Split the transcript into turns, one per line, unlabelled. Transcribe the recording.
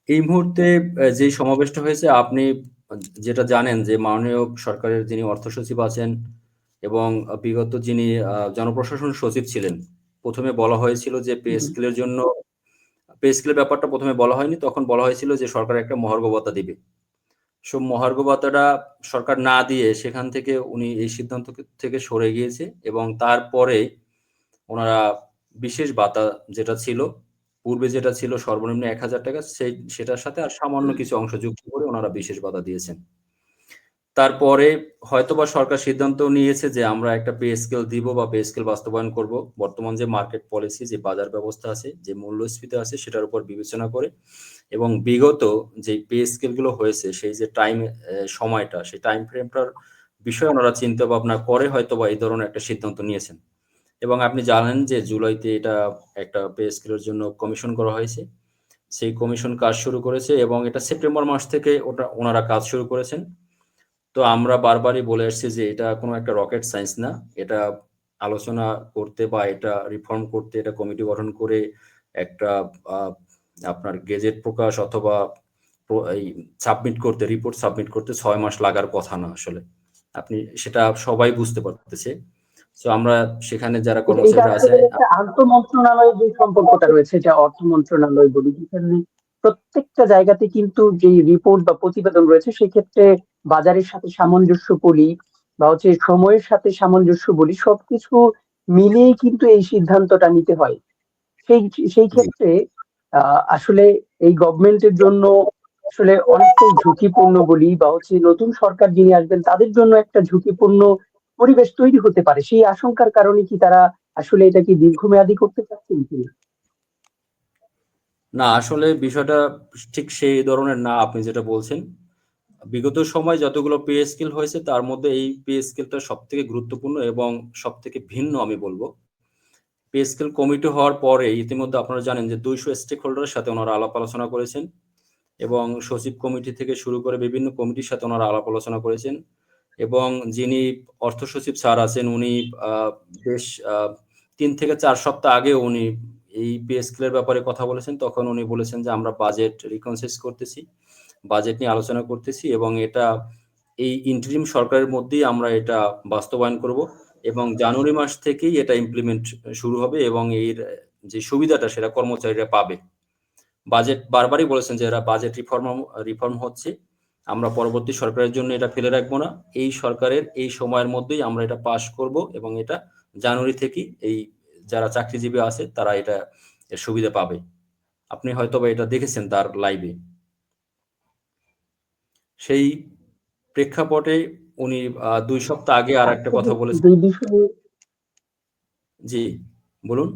এই মুহূর্তে যে সমাবেশটা হয়েছে আপনি যেটা জানেন যে মাননীয় সরকারের যিনি অর্থ সচিব আছেন এবং বিগত যিনি জনপ্রশাসন সচিব ছিলেন, প্রথমে বলা হয়েছিল যে পে
হুম,
স্কেলের জন্য পে স্কেলের ব্যাপারটা প্রথমে বলা হয়নি, তখন বলা হয়েছিল যে সরকার একটা মহার্ঘ ভাতা দিবে। মহার্ঘ ভাতাটা সরকার না দিয়ে সেখান থেকে উনি এই সিদ্ধান্ত থেকে সরে গিয়েছে এবং তারপরে ওনারা বিশেষ ভাতা যেটা ছিল, পূর্বে যেটা ছিল সর্বনিম্ন ১,০০০ টাকা, সেটার সাথে আর সামান্য
হুম।
কিছু অংশ যুক্ত করে ওনারা বিশেষ ভাতা দিয়েছেন। তারপরে হয়তোবা সরকার সিদ্ধান্ত নিয়েছে যে আমরা একটা পে স্কেল দিব বা পে স্কেল বাস্তবায়ন করব। বর্তমান যে মার্কেট পলিসি, যে বাজার ব্যবস্থা আছে, যে মূল্যস্ফীতি আছে সেটার উপর বিবেচনা করে এবং বিগত যে পে স্কেল গুলো হয়েছে সেই যে সময়টা, সেই টাইম ফ্রেমটার বিষয়ে ওনারা চিন্তা ভাবনা করে হয়তোবা এই ধরনের একটা সিদ্ধান্ত নিয়েছেন। এবং আপনি জানেন যে জুলাইতে এটা একটা পে স্কেলের জন্য কমিশন করা হয়েছে। সেই কমিশন কাজ শুরু করেছে এবং এটা সেপ্টেম্বর মাস থেকে ওনারা কাজ শুরু করেছেন। তো আমরা বারবারই বলে আসছি যে এটা কোনো একটা রকেট সায়েন্স না। এটা আলোচনা করতে বা এটা রিফর্ম করতে এটা কমিটি গঠন করে একটা আহ, আপনার গেজেট প্রকাশ অথবা এই রিপোর্ট সাবমিট করতে 6 মাস লাগার কথা না আসলে। আপনি সেটা সবাই বুঝতে পারতেছে। তো আমরা সেখানে যারা
এটা
কর্মচারীরা আছে।
আসলে একটা আন্তঃ মন্ত্রণালয়ের যে সম্পর্কটা রয়েছে, এটা অর্থ মন্ত্রণালয় বলি, যেখানে প্রত্যেকটা জায়গাতে কিন্তু যে রিপোর্ট বা প্রতিবেদন রয়েছে সেক্ষেত্রে বাজারের সাথে সামঞ্জস্য বলি বা হচ্ছে সময়ের সাথে সামঞ্জস্য বলি, সবকিছু মিলিয়েই কিন্তু এই সিদ্ধান্তটা নিতে হয়। সেই সেই
জি।
ক্ষেত্রে আসলে এই গভর্নমেন্টের জন্য আসলে অনেকটাই ঝুঁকিপূর্ণ বলি, বা হচ্ছে নতুন সরকার যিনি আসবেন তাদের জন্য একটা ঝুঁকিপূর্ণ পরিবেশ তৈরি হতে পারে। সেই আশঙ্কার কারণে কি তারা আসলে এটা কি দীর্ঘমেয়াদী করতে চাচ্ছেন কিনা?
না, আসলে বিষয়টা ঠিক সেই ধরনের না আপনি যেটা বলছেন। বিগত সময় যতগুলো পে স্কেল হয়েছে তার মধ্যে এই পে স্কেলটা সবথেকে গুরুত্বপূর্ণ এবং সবথেকে ভিন্ন আমি বলবো। পে স্কেল কমিটি হওয়ার পরে ইতিমধ্যে আপনারা জানেন যে ২০০ স্টেক হোল্ডারের সাথে ওনারা আলাপ আলোচনা করেছেন এবং সচিব কমিটি থেকে শুরু করে বিভিন্ন কমিটির সাথে ওনারা আলাপ আলোচনা করেছেন এবং যিনি অর্থ সচিব স্যার আছেন উনি আহ, বেশ ৩ থেকে ৪ সপ্তাহ আগে উনি এই পে স্কেলের ব্যাপারে কথা বলেছেন। তখন উনি বলেছেন যে আমরা বাজেট রিকনসিডার করতেছি, বাজেট নিয়ে আলোচনা করতেছি এবং এটা এই ইন্টারিম সরকারের মধ্যেই আমরা এটা বাস্তবায়ন করব এবং জানুয়ারি মাস থেকেই এটা ইমপ্লিমেন্ট শুরু হবে এবং এর যে সুবিধাটা সেটা কর্মচারীরা পাবে। বাজেট বারবারই বলেছেন যে এরা বাজেট রিফর্ম হচ্ছে, আমরা পরবর্তী সরকারের জন্য এটা ফেলে রাখবো না, এই সরকারের এই সময়ের মধ্যেই আমরা এটা পাশ করব এবং এটা জানুয়ারি থেকেই এই যারা চাকরিজীবী আছে তারা এটা এর সুবিধা পাবে। আপনি হয়তোবা এটা দেখেছেন তার লাইভে। সেই প্রেক্ষাপটে উনি ২ সপ্তাহ আগে আর একটা
আরেকটা
কথা বলেছেন।
দুই বিষয়ে
জি, বলুন।